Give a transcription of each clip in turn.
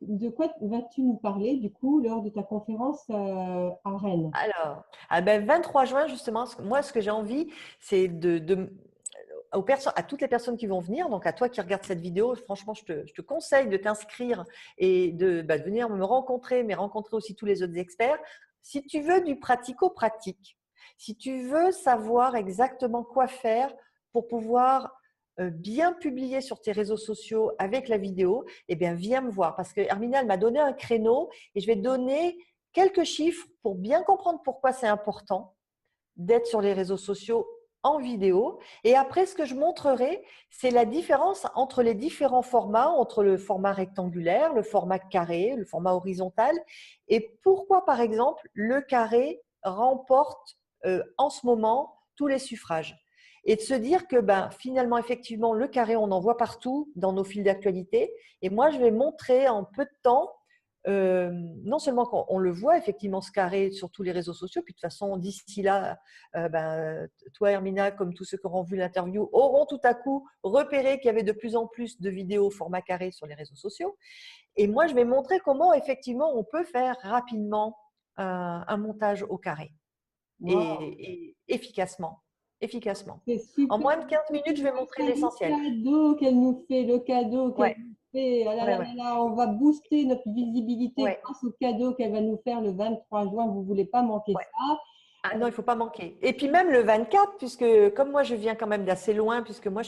de quoi vas-tu nous parler du coup lors de ta conférence à Rennes? Alors, ah ben 23 juin, justement, moi, ce que j'ai envie, c'est à toutes les personnes qui vont venir, donc à toi qui regardes cette vidéo, franchement, je te conseille de t'inscrire et de venir me rencontrer, mais rencontrer aussi tous les autres experts. Si tu veux du pratico-pratique, si tu veux savoir exactement quoi faire pour pouvoir bien publier sur tes réseaux sociaux avec la vidéo, eh bien, viens me voir parce que Hermina, elle m'a donné un créneau et je vais te donner quelques chiffres pour bien comprendre pourquoi c'est important d'être sur les réseaux sociaux en vidéo. Et après, ce que je montrerai, c'est la différence entre les différents formats, entre le format rectangulaire, le format carré, le format horizontal, et pourquoi, par exemple, le carré remporte en ce moment tous les suffrages. Et de se dire que finalement, effectivement, le carré, on en voit partout dans nos fils d'actualité. Et moi, je vais montrer en peu de temps non seulement qu'on le voit effectivement ce carré sur tous les réseaux sociaux, puis de toute façon d'ici là, toi Hermina, comme tous ceux qui auront vu l'interview, auront tout à coup repéré qu'il y avait de plus en plus de vidéos au format carré sur les réseaux sociaux. Et moi, je vais montrer comment effectivement on peut faire rapidement un montage au carré Wow, et efficacement. Efficacement. c'est En super. moins de 15 minutes, je vais montrer Le l'essentiel. cadeau qu'elle nous fait, le cadeau qu'elle Ouais, nous fait. Ah là ouais, là ouais, là là, on va booster notre visibilité ouais, grâce au cadeau qu'elle va nous faire le 23 juin. Vous voulez pas manquer ouais. ça. Ah non, il ne faut pas manquer. Et puis même le 24, puisque comme moi je viens quand même d'assez loin, puisque moi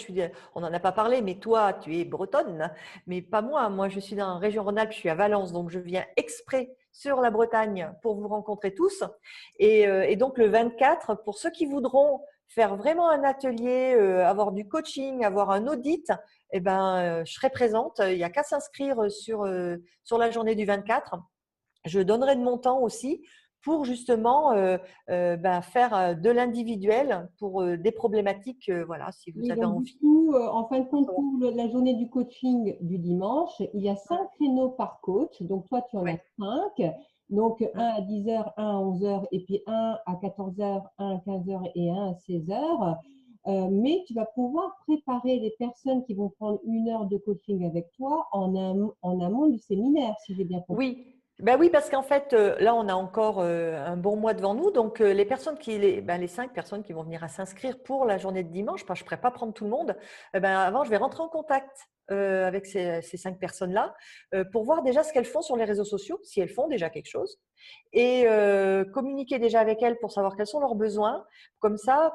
on n'en a pas parlé, mais toi tu es bretonne, mais pas moi. Moi je suis dans la région Rhône-Alpes, je suis à Valence, donc je viens exprès sur la Bretagne pour vous rencontrer tous. Et donc le 24, pour ceux qui voudront faire vraiment un atelier, avoir du coaching, avoir un audit, eh ben, je serai présente. Il n'y a qu'à s'inscrire sur la journée du 24. Je donnerai de mon temps aussi pour justement faire de l'individuel pour des problématiques, voilà, si vous Oui, avez donc du envie. coup, en fin de compte, pour la journée du coaching du dimanche, il y a 5 créneaux par coach. Donc toi, tu en as Ouais. 5. Donc un Mm. à 10 heures, un à 11 heures, et puis un à 14 heures, un à 15 heures et un à 16 heures. Mais tu vas pouvoir préparer les personnes qui vont prendre 1 heure de coaching avec toi en amont du séminaire, si j'ai bien compris. Oui, ben oui, parce qu'en fait, là, on a encore un bon mois devant nous. Donc, les 5 personnes qui vont venir à s'inscrire pour la journée de dimanche, parce que je ne pourrais pas prendre tout le monde, avant, je vais rentrer en contact avec ces 5 personnes-là pour voir déjà ce qu'elles font sur les réseaux sociaux, si elles font déjà quelque chose, et communiquer déjà avec elles pour savoir quels sont leurs besoins. Comme ça,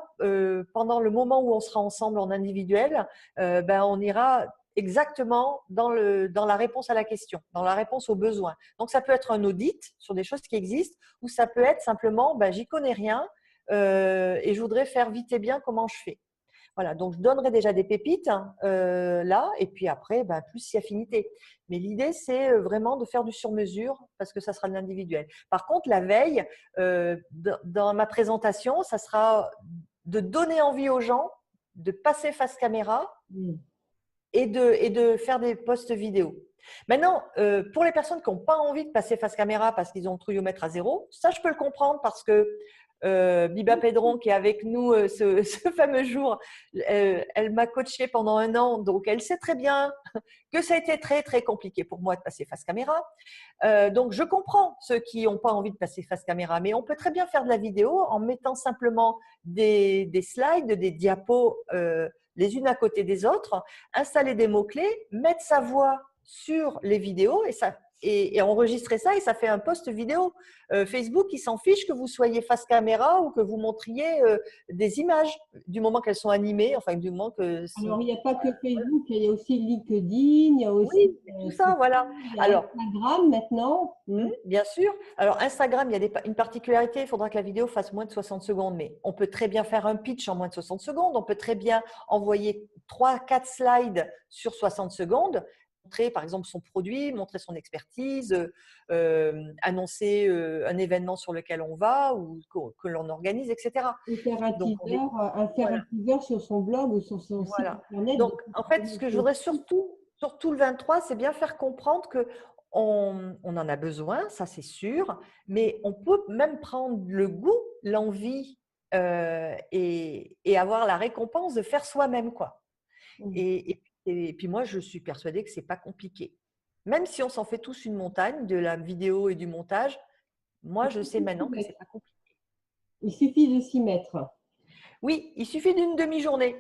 pendant le moment où on sera ensemble en individuel, on ira exactement dans la réponse à la question, dans la réponse aux besoins. Donc, ça peut être un audit sur des choses qui existent ou ça peut être simplement, j'y connais rien et je voudrais faire vite et bien comment je fais. Voilà, donc je donnerai déjà des pépites là et puis après, plus si affinité. Mais l'idée, c'est vraiment de faire du sur-mesure parce que ça sera de l'individuel. Par contre, la veille, dans ma présentation, ça sera de donner envie aux gens de passer face caméra Mm. et de faire des posts vidéo. Maintenant, pour les personnes qui n'ont pas envie de passer face caméra parce qu'ils ont le trouillomètre à zéro, ça, je peux le comprendre parce que Biba Pedron, qui est avec nous ce fameux jour, elle m'a coachée pendant 1 an, donc elle sait très bien que ça a été très, très compliqué pour moi de passer face caméra. Donc, je comprends ceux qui n'ont pas envie de passer face caméra, mais on peut très bien faire de la vidéo en mettant simplement des slides, des diapos les unes à côté des autres, installer des mots-clés, mettre sa voix sur les vidéos et enregistrer ça et ça fait un post vidéo. Facebook, il s'en fiche que vous soyez face caméra ou que vous montriez des images du moment qu'elles sont animées, enfin du moment que… Alors, il n'y a pas que Facebook, il y a aussi LinkedIn, il y a aussi Oui, tout ça, Twitter, voilà. il y a Alors, Instagram maintenant. Mm. bien sûr. Alors, Instagram, il y a une particularité, il faudra que la vidéo fasse moins de 60 secondes, mais on peut très bien faire un pitch en moins de 60 secondes. On peut très bien envoyer 3, 4 slides sur 60 secondes, montrer par exemple son produit, montrer son expertise, annoncer un événement sur lequel on va ou que l'on organise, etc. Et faire un Donc, teaser, faire un voilà. teaser sur son blog ou sur son site Voilà. internet. Donc, en fait, ce que je voudrais surtout le 23, c'est bien faire comprendre que on en a besoin, ça c'est sûr, mais on peut même prendre le goût, l'envie et avoir la récompense de faire soi-même, quoi. Mm. Et puis moi, je suis persuadée que c'est pas compliqué. même si on s'en fait tous une montagne de la vidéo et du montage, moi, je sais maintenant que c'est pas compliqué. Il suffit de s'y mettre. Oui, il suffit d'une demi-journée.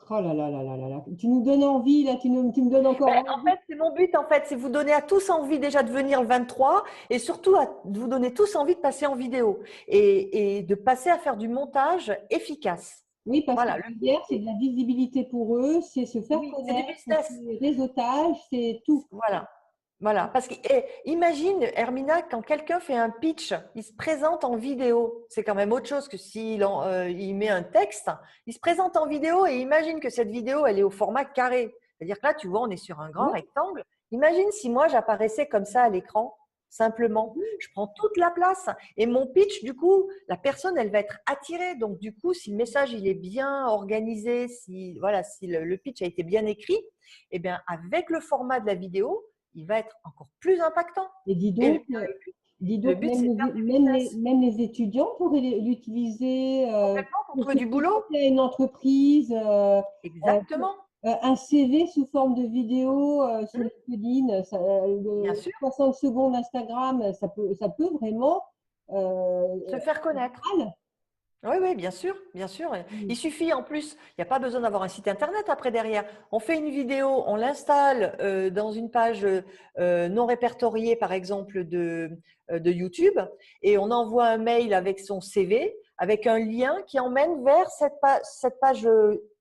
Oh là là là là là là. Tu nous donnes envie, là, tu me donnes encore Ben, en envie. fait, c'est mon but, en fait, c'est vous donner à tous envie déjà de venir le 23 et surtout de vous donner tous envie de passer en vidéo et de passer à faire du montage efficace. Oui, parce que Voilà, derrière, c'est de la visibilité pour eux, c'est se faire oui, c'est du connaître, business. c'est réseautage, c'est tout. Voilà. Voilà, parce que imagine, Hermina, quand quelqu'un fait un pitch, il se présente en vidéo. C'est quand même autre chose que s'il il met un texte. Il se présente en vidéo et imagine que cette vidéo, elle est au format carré. C'est-à-dire que là, tu vois, on est sur un grand Ouais. rectangle. Imagine si moi, j'apparaissais comme ça à l'écran, simplement. Je prends toute la place et mon pitch, du coup, la personne, elle va être attirée. Donc, du coup, si le message, il est bien organisé, si, voilà, si le pitch a été bien écrit, eh bien, avec le format de la vidéo, il va être encore plus impactant. Et Et dis le donc but, c'est de faire du business. même les étudiants pourraient l'utiliser Complètement pour pour trouver se du boulot. présenter à une entreprise, Exactement, un CV sous forme de vidéo sur Hum, LinkedIn, bien sûr. 60 secondes Instagram, ça peut vraiment Se faire connaître. mal. Oui, oui, bien sûr, bien sûr. Mm. Il suffit en plus, il n'y a pas besoin d'avoir un site internet après derrière. On fait une vidéo, on l'installe dans une page non répertoriée, par exemple, de YouTube, et on envoie un mail avec son CV, avec un lien qui emmène vers cette page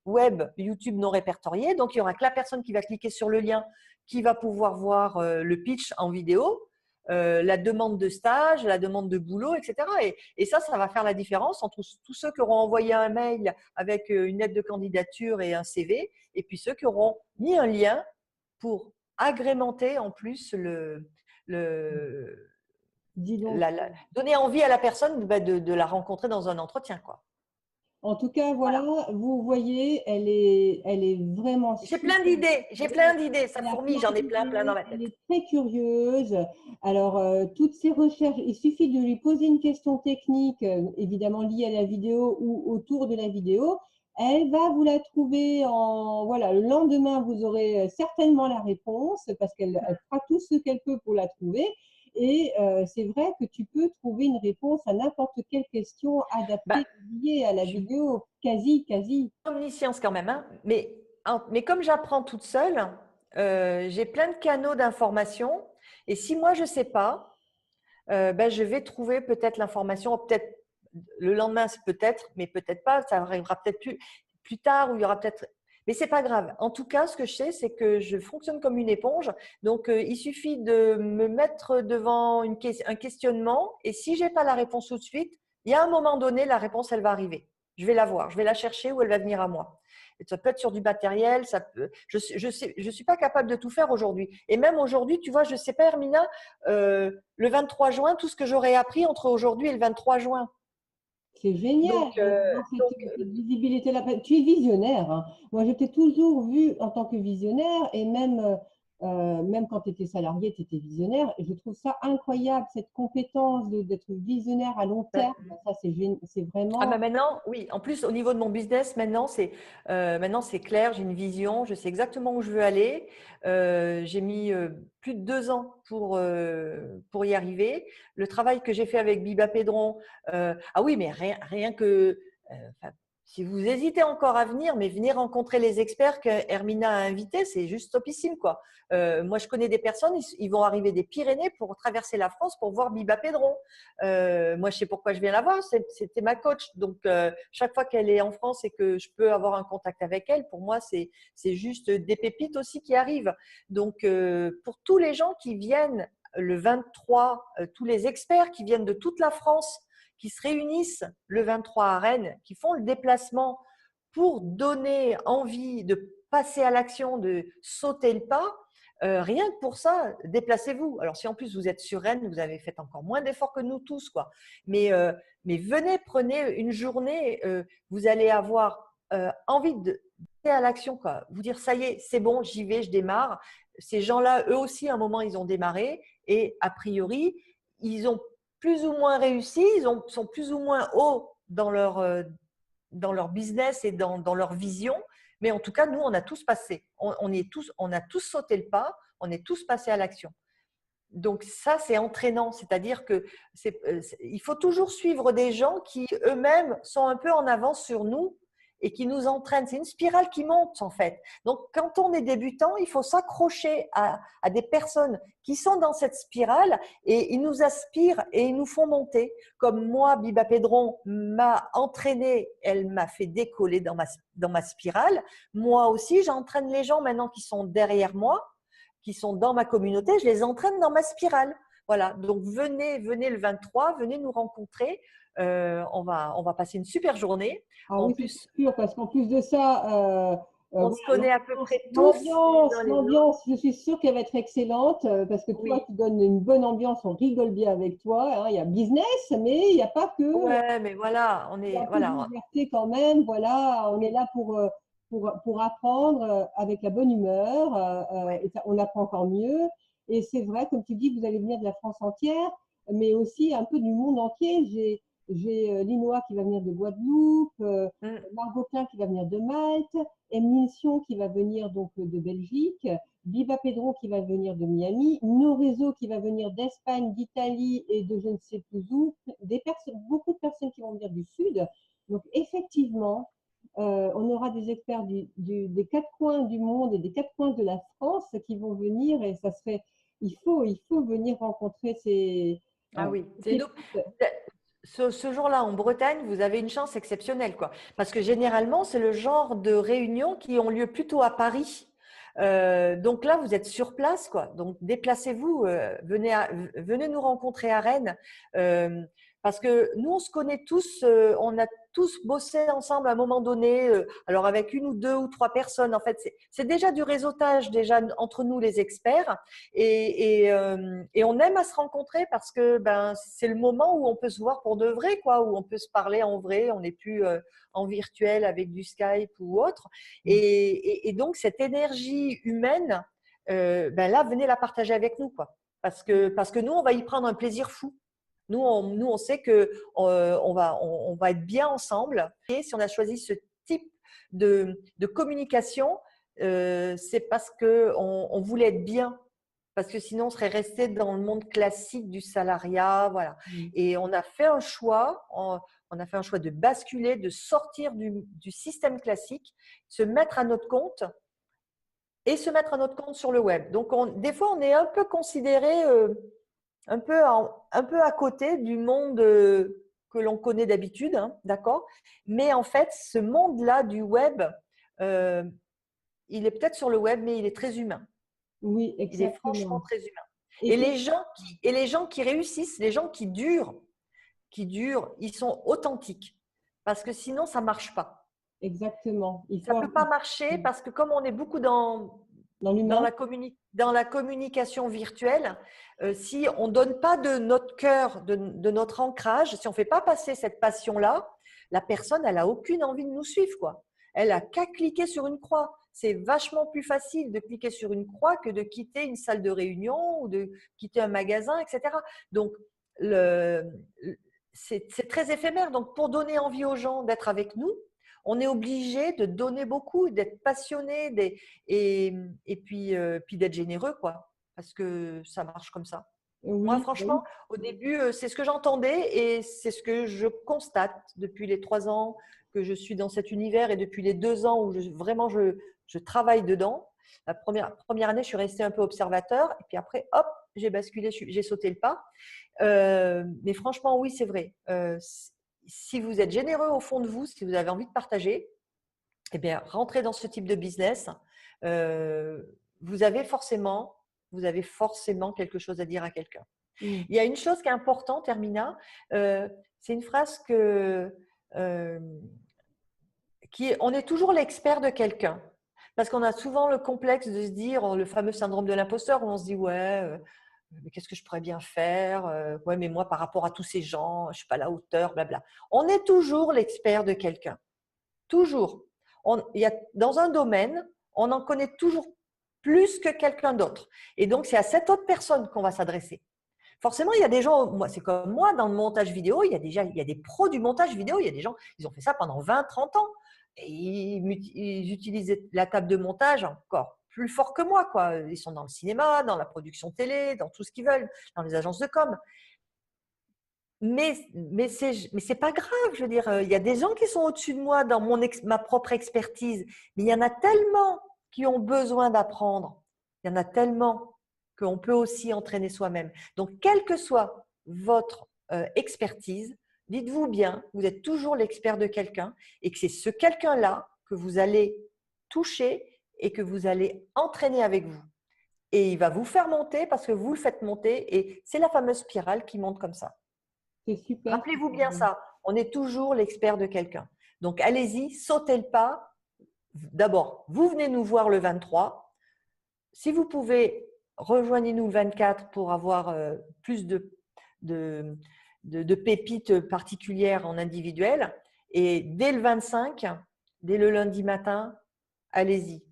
web YouTube non répertoriée. Donc, il n'y aura que la personne qui va cliquer sur le lien qui va pouvoir voir le pitch en vidéo. La demande de stage, la demande de boulot, etc. Et ça va faire la différence entre tous ceux qui auront envoyé un mail avec une lettre de candidature et un CV, et puis ceux qui auront mis un lien pour agrémenter en plus Dis donc. donner envie à la personne de la rencontrer dans un entretien, quoi. En tout cas, voilà, Voilà. vous voyez, elle est vraiment super. J'ai plein d'idées, ça Elle a fourmille, plein j'en ai plein dans d'idées, ma elle tête. est très curieuse. Alors, toutes ces recherches, il suffit de lui poser une question technique, évidemment liée à la vidéo ou autour de la vidéo. Elle va vous la trouver voilà, le lendemain, vous aurez certainement la réponse parce elle fera tout ce qu'elle peut pour la trouver. Et c'est vrai que tu peux trouver une réponse à n'importe quelle question Bah, adaptée liée à la je vidéo, quasi, quasi. omniscience quand même, hein. Mais comme j'apprends toute seule, j'ai plein de canaux d'information. Et si moi, je ne sais pas, ben, je vais trouver peut-être l'information, peut-être le lendemain, c'est peut-être, mais peut-être pas. Ça arrivera peut-être plus tard, ou il y aura peut-être… Mais c'est pas grave. En tout cas, ce que je sais, c'est que je fonctionne comme une éponge. Donc, il suffit de me mettre devant un questionnement. Et si j'ai pas la réponse tout de suite, il y a un moment donné, la réponse, elle va arriver. Je vais la voir, je vais la chercher ou elle va venir à moi. Et ça peut être sur du matériel, ça peut… je suis pas capable de tout faire aujourd'hui. Et même aujourd'hui, tu vois, je sais pas, Hermina, le 23 juin, tout ce que j'aurais appris entre aujourd'hui et le 23 juin. C'est génial Donc, d'avoir cette visibilité-là. Tu es visionnaire, hein. Moi, je t'ai toujours vu en tant que visionnaire et même quand tu étais salarié, tu étais visionnaire. Et je trouve ça incroyable, cette compétence d'être visionnaire à long terme. Ça, c'est ah vraiment… ben maintenant, oui. En plus, au niveau de mon business, maintenant c'est clair. J'ai une vision. Je sais exactement où je veux aller. J'ai mis plus de 2 ans pour y arriver. Le travail que j'ai fait avec Biba Pedron. Ah oui, mais rien que… enfin, si vous hésitez encore à venir, mais venez rencontrer les experts que Hermina a invités, c'est juste topissime, quoi. Moi, je connais des personnes, ils vont arriver des Pyrénées pour traverser la France pour voir Biba Pedron. Moi, je sais pourquoi je viens la voir. C'était ma coach. Donc, chaque fois qu'elle est en France et que je peux avoir un contact avec elle, pour moi, c'est juste des pépites aussi qui arrivent. Donc, pour tous les gens qui viennent le 23, tous les experts qui viennent de toute la France, qui se réunissent le 23 à Rennes, qui font le déplacement pour donner envie de passer à l'action, de sauter le pas, rien que pour ça, déplacez-vous. Alors, si en plus vous êtes sur Rennes, vous avez fait encore moins d'efforts que nous tous, quoi. Mais venez, prenez une journée, vous allez avoir envie de passer à l'action, quoi. Vous dire, ça y est, c'est bon, j'y vais, je démarre. Ces gens-là, eux aussi, à un moment, ils ont démarré et a priori, ils ont plus ou moins réussi, sont plus ou moins hauts dans leur business et dans leur vision. Mais en tout cas, nous, on a tous passé. On a tous sauté le pas. On est tous passés à l'action. Donc ça, c'est entraînant, c'est-à-dire que il faut toujours suivre des gens qui eux-mêmes sont un peu en avance sur nous et qui nous entraînent. C'est une spirale qui monte en fait. Donc quand on est débutant, il faut s'accrocher à des personnes qui sont dans cette spirale et ils nous aspirent et ils nous font monter. Comme moi, Biba Pedron m'a entraînée, elle m'a fait décoller dans ma spirale. Moi aussi, j'entraîne les gens maintenant qui sont derrière moi, qui sont dans ma communauté, je les entraîne dans ma spirale. Voilà, donc venez le 23, venez nous rencontrer. On va passer une super journée. Ah En oui, c'est plus, sûr, parce qu'en plus de ça, on se voilà, connaît à peu près tous les uns les autres. l'ambiance, je suis sûre qu'elle va être excellente, parce que toi, Oui, tu donnes une bonne ambiance, on rigole bien avec toi, hein. Il y a business, mais il n'y a pas que, ouais, mais voilà, il y a un peu de voilà, liberté quand même. Voilà, on est là pour apprendre avec la bonne humeur, ouais. et on apprend encore mieux. Et c'est vrai, comme tu dis, vous allez venir de la France entière, mais aussi un peu du monde entier. J'ai Linois qui va venir de Guadeloupe, Mm. Margot Klein qui va venir de Malte, Mission qui va venir donc de Belgique, Biba Pedro qui va venir de Miami, Norezo qui va venir d'Espagne, d'Italie et de je ne sais plus où, beaucoup de personnes qui vont venir du Sud. Donc effectivement, on aura des experts des quatre coins du monde et des quatre coins de la France qui vont venir et ça serait, il faut venir rencontrer Ah oui, cette c'est nous. élite. Ce jour-là en Bretagne, vous avez une chance exceptionnelle, quoi. Parce que généralement, c'est le genre de réunions qui ont lieu plutôt à Paris. Donc là, vous êtes sur place, quoi. Donc déplacez-vous, venez nous rencontrer à Rennes. Euh, Parce que nous, on se connaît tous, on a tous bossé ensemble à un moment donné. Alors avec une ou deux ou trois personnes, en fait, c'est déjà du réseautage déjà entre nous les experts. Et on aime à se rencontrer parce que ben, c'est le moment où on peut se voir pour de vrai, quoi, où on peut se parler en vrai, on n'est plus en virtuel avec du Skype ou autre. Et donc, cette énergie humaine, ben là, venez la partager avec nous, quoi. Parce que nous, on va y prendre un plaisir fou. Nous, on sait que on va être bien ensemble. Et si on a choisi ce type de communication, c'est parce qu'on voulait être bien. Parce que sinon, on serait resté dans le monde classique du salariat. Voilà. Mm. Et on a fait un choix. On a fait un choix de basculer, de sortir du système classique, se mettre à notre compte et se mettre à notre compte sur le web. Donc, des fois, on est un peu considéré un peu à côté du monde que l'on connaît d'habitude, hein, d'accord? Mais en fait, ce monde-là du web, euh, il est peut-être sur le web, mais il est très humain. Oui, Il est franchement exactement. très humain. Et c'est Et les gens qui réussissent, les gens qui durent, ils sont authentiques. Parce que sinon, ça ne marche pas. exactement. Il Ça faut ne peut pas marcher parce que comme on est beaucoup dans l'humain. dans la communication virtuelle, si on ne donne pas de notre cœur, de notre ancrage, si on ne fait pas passer cette passion-là, la personne, elle n'a aucune envie de nous suivre, quoi. Elle a qu'à cliquer sur une croix. C'est vachement plus facile de cliquer sur une croix que de quitter une salle de réunion ou de quitter un magasin, etc. Donc, c'est très éphémère. Donc, pour donner envie aux gens d'être avec nous, on est obligé de donner beaucoup, d'être passionné puis d'être généreux, quoi, parce que ça marche comme ça. Moi, Oui, franchement, oui. au début, c'est ce que j'entendais et c'est ce que je constate depuis les 3 ans que je suis dans cet univers et depuis les 2 ans où vraiment je travaille dedans. La première année, je suis restée un peu observateur et puis après, hop, j'ai basculé, j'ai sauté le pas. Mais franchement, oui, c'est vrai. Si vous êtes généreux au fond de vous, si vous avez envie de partager, eh bien, rentrez dans ce type de business. Euh, vous avez forcément quelque chose à dire à quelqu'un. Mm. Il y a une chose qui est importante, Hermina, c'est une phrase euh, on est toujours l'expert de quelqu'un. Parce qu'on a souvent le complexe de se dire, le fameux syndrome de l'imposteur, où on se dit, ouais, mais qu'est-ce que je pourrais bien faire? Ouais, mais moi, par rapport à tous ces gens, je ne suis pas à la hauteur, blabla. On est toujours l'expert de quelqu'un. Toujours. Dans un domaine, on en connaît toujours plus que quelqu'un d'autre. Et donc, c'est à cette autre personne qu'on va s'adresser. Forcément, il y a des gens, moi, c'est comme moi, dans le montage vidéo, il y a des pros du montage vidéo, il y a des gens, ils ont fait ça pendant 20, 30 ans. Et ils utilisent la table de montage encore plus forts que moi, quoi. Ils sont dans le cinéma, dans la production télé, dans tout ce qu'ils veulent, dans les agences de com. Mais c'est pas grave, je veux dire, il y a des gens qui sont au-dessus de moi dans ma propre expertise, mais il y en a tellement qui ont besoin d'apprendre. Il y en a tellement qu'on peut aussi entraîner soi-même. Donc, quelle que soit votre expertise, dites-vous bien, vous êtes toujours l'expert de quelqu'un et que c'est ce quelqu'un-là que vous allez toucher et que vous allez entraîner avec vous. Et il va vous faire monter parce que vous le faites monter et c'est la fameuse spirale qui monte comme ça. C'est super. Rappelez-vous bien ça, on est toujours l'expert de quelqu'un. Donc, allez-y, sautez le pas. D'abord, vous venez nous voir le 23. Si vous pouvez, rejoignez-nous le 24 pour avoir plus de pépites particulières en individuel. Et dès le 25, dès le lundi matin, allez-y,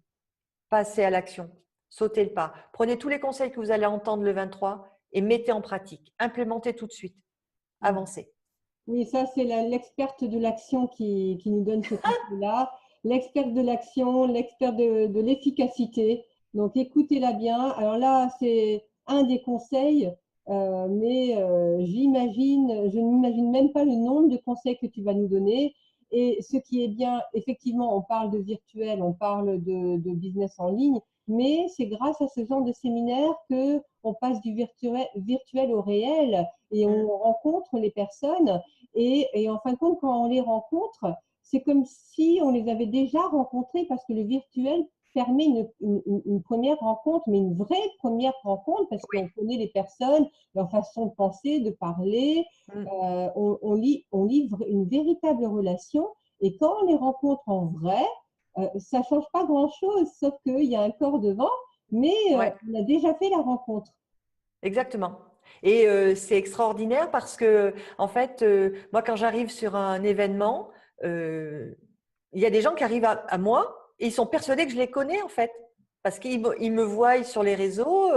passez à l'action, sautez le pas. Prenez tous les conseils que vous allez entendre le 23 et mettez en pratique. Implémentez tout de suite. Avancez. Oui, ça, c'est l'experte de l'action qui nous donne ce conseil-là. L'experte de l'action, l'experte de l'efficacité. Donc, écoutez-la bien. Alors là, c'est un des conseils, mais je n'imagine même pas le nombre de conseils que tu vas nous donner. Et ce qui est bien, effectivement, on parle de virtuel, on parle de business en ligne, mais c'est grâce à ce genre de séminaire que on passe du virtuel au réel et on rencontre les personnes. Et en fin de compte, quand on les rencontre, c'est comme si on les avait déjà rencontrés parce que le virtuel permet une première rencontre, mais une vraie première rencontre parce qu'on connaît les personnes, leur façon de penser, de parler. On livre une véritable relation et quand on les rencontre en vrai, ça ne change pas grand-chose, sauf qu'il y a un corps devant, mais on a déjà fait la rencontre. Exactement. Et c'est extraordinaire parce que, en fait, moi, quand j'arrive sur un événement, il y a des gens qui arrivent à moi et ils sont persuadés que je les connais, en fait. Parce qu'ils me voient sur les réseaux,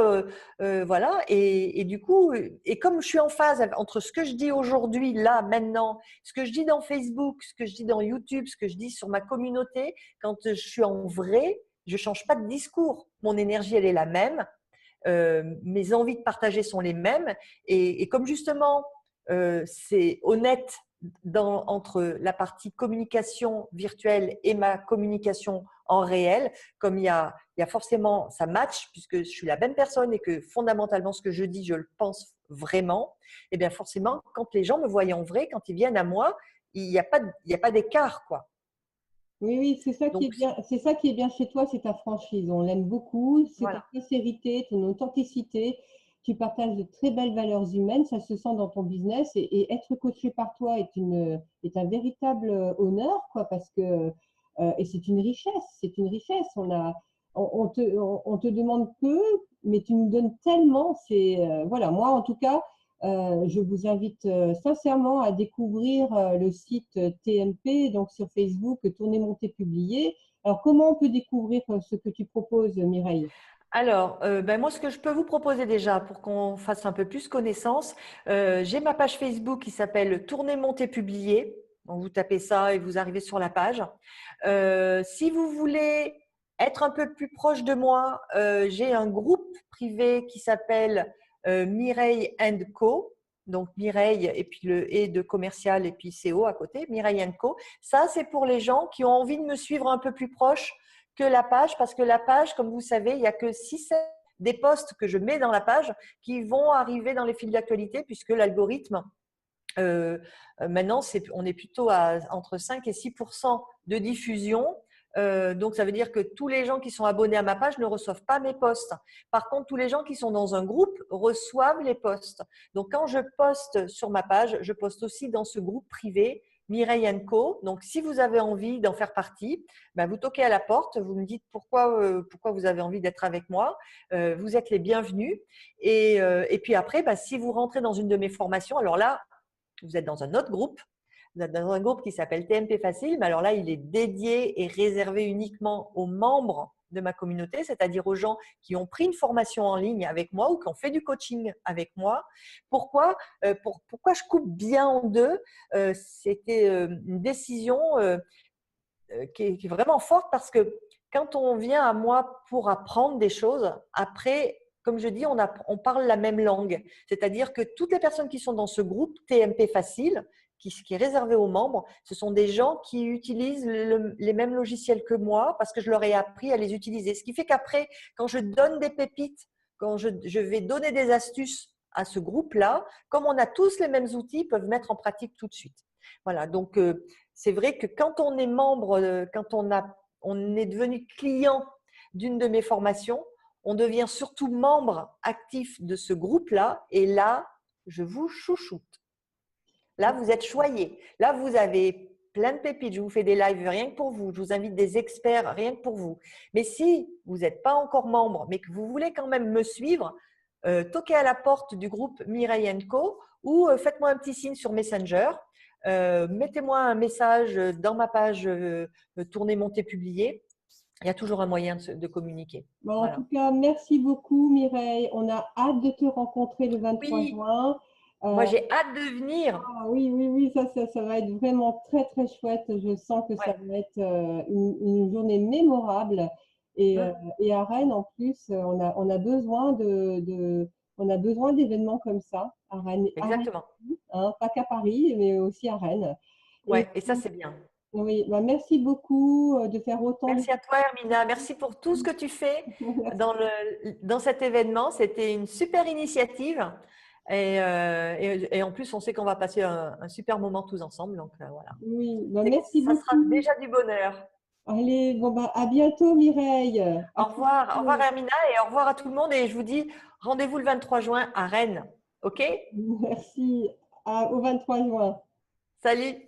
voilà. Et du coup, et comme je suis en phase entre ce que je dis aujourd'hui, là, maintenant, ce que je dis dans Facebook, ce que je dis dans YouTube, ce que je dis sur ma communauté, quand je suis en vrai, je ne change pas de discours. Mon énergie, elle est la même. Mes envies de partager sont les mêmes. Et comme justement, c'est honnête entre la partie communication virtuelle et ma communication en réel, comme il y a forcément, ça match puisque je suis la même personne et que fondamentalement, ce que je dis, je le pense vraiment, et bien forcément, quand les gens me voient en vrai, quand ils viennent à moi, il n'y a pas d'écart, quoi. Oui, oui, c'est ça qui est Donc, bien. C'est ça qui est bien chez toi, c'est ta franchise. On l'aime beaucoup. C'est ta voilà. sincérité, ton authenticité. Tu partages de très belles valeurs humaines. Ça se sent dans ton business. Et être coaché par toi est un véritable honneur, quoi, parce que et c'est une richesse. C'est une richesse. On te demande peu, mais tu nous donnes tellement. C'est voilà. Moi, en tout cas. Je vous invite sincèrement à découvrir le site TMP, donc sur Facebook, Tourner, Monter, Publier. Alors, comment on peut découvrir ce que tu proposes, Mireille? Alors, ben moi, ce que je peux vous proposer déjà pour qu'on fasse un peu plus connaissance, j'ai ma page Facebook qui s'appelle Tourner, monter, publier. Donc, vous tapez ça et vous arrivez sur la page. Si vous voulez être un peu plus proche de moi, j'ai un groupe privé qui s'appelle Mireille Co. Donc, Mireille et puis le et de commercial et puis CO à côté, Mireille Co. Ça, c'est pour les gens qui ont envie de me suivre un peu plus proche que la page, parce que la page, comme vous savez, il n'y a que 6 des posts que je mets dans la page qui vont arriver dans les fils d'actualité, puisque l'algorithme, maintenant, on est plutôt à entre 5 et 6% de diffusion. Donc, ça veut dire que tous les gens qui sont abonnés à ma page ne reçoivent pas mes posts. Par contre, tous les gens qui sont dans un groupe reçoivent les posts. Donc, quand je poste sur ma page, je poste aussi dans ce groupe privé Mireille Co. Donc, si vous avez envie d'en faire partie, ben, vous toquez à la porte, vous me dites pourquoi vous avez envie d'être avec moi. Vous êtes les bienvenus. Et puis après, ben, si vous rentrez dans une de mes formations, alors là, vous êtes dans un autre groupe. Vous êtes dans un groupe qui s'appelle TMP Facile, mais alors là, il est dédié et réservé uniquement aux membres de ma communauté, c'est-à-dire aux gens qui ont pris une formation en ligne avec moi ou qui ont fait du coaching avec moi. Pourquoi je coupe bien en deux? C'était une décision qui est vraiment forte parce que quand on vient à moi pour apprendre des choses, après, comme je dis, on parle la même langue. C'est-à-dire que toutes les personnes qui sont dans ce groupe TMP Facile, qui est réservé aux membres, ce sont des gens qui utilisent les mêmes logiciels que moi parce que je leur ai appris à les utiliser. Ce qui fait qu'après, quand je donne des pépites, quand je vais donner des astuces à ce groupe-là, comme on a tous les mêmes outils, ils peuvent mettre en pratique tout de suite. Voilà, donc c'est vrai que quand on est membre, quand on est devenu client d'une de mes formations, on devient surtout membre actif de ce groupe-là et là, je vous chouchoute. Là, vous êtes choyés. Là, vous avez plein de pépites. Je vous fais des lives rien que pour vous. Je vous invite des experts rien que pour vous. Mais si vous n'êtes pas encore membre, mais que vous voulez quand même me suivre, toquez à la porte du groupe Mireille & Co ou faites-moi un petit signe sur Messenger. Mettez-moi un message dans ma page Tourner, monter, publier. Il y a toujours un moyen de communiquer. Bon, Voilà. en tout cas, merci beaucoup Mireille. On a hâte de te rencontrer le 23 Oui, juin. moi j'ai hâte de venir. Oui, oui, oui, ça va être vraiment très, très chouette. Je sens que ça Ouais. va être une journée mémorable. Et, Mm. et à Rennes, en plus, on a besoin on a besoin d'événements comme ça à Rennes, Exactement. hein, pas qu'à Paris, mais aussi à Rennes. Et Ouais, et ça c'est bien. oui, bah, merci beaucoup de faire autant de… Merci à toi, Hermina. Merci pour tout ce que tu fais dans cet événement. C'était une super initiative. Et en plus, on sait qu'on va passer un super moment tous ensemble. Donc, voilà. Oui, bah, merci Ça sera beaucoup. déjà du bonheur. Allez, bon, bah, à bientôt Mireille. À très Au revoir, bientôt. Hermina, et au revoir à tout le monde. Et je vous dis rendez-vous le 23 juin à Rennes. OK? Merci. Au 23 juin. Salut!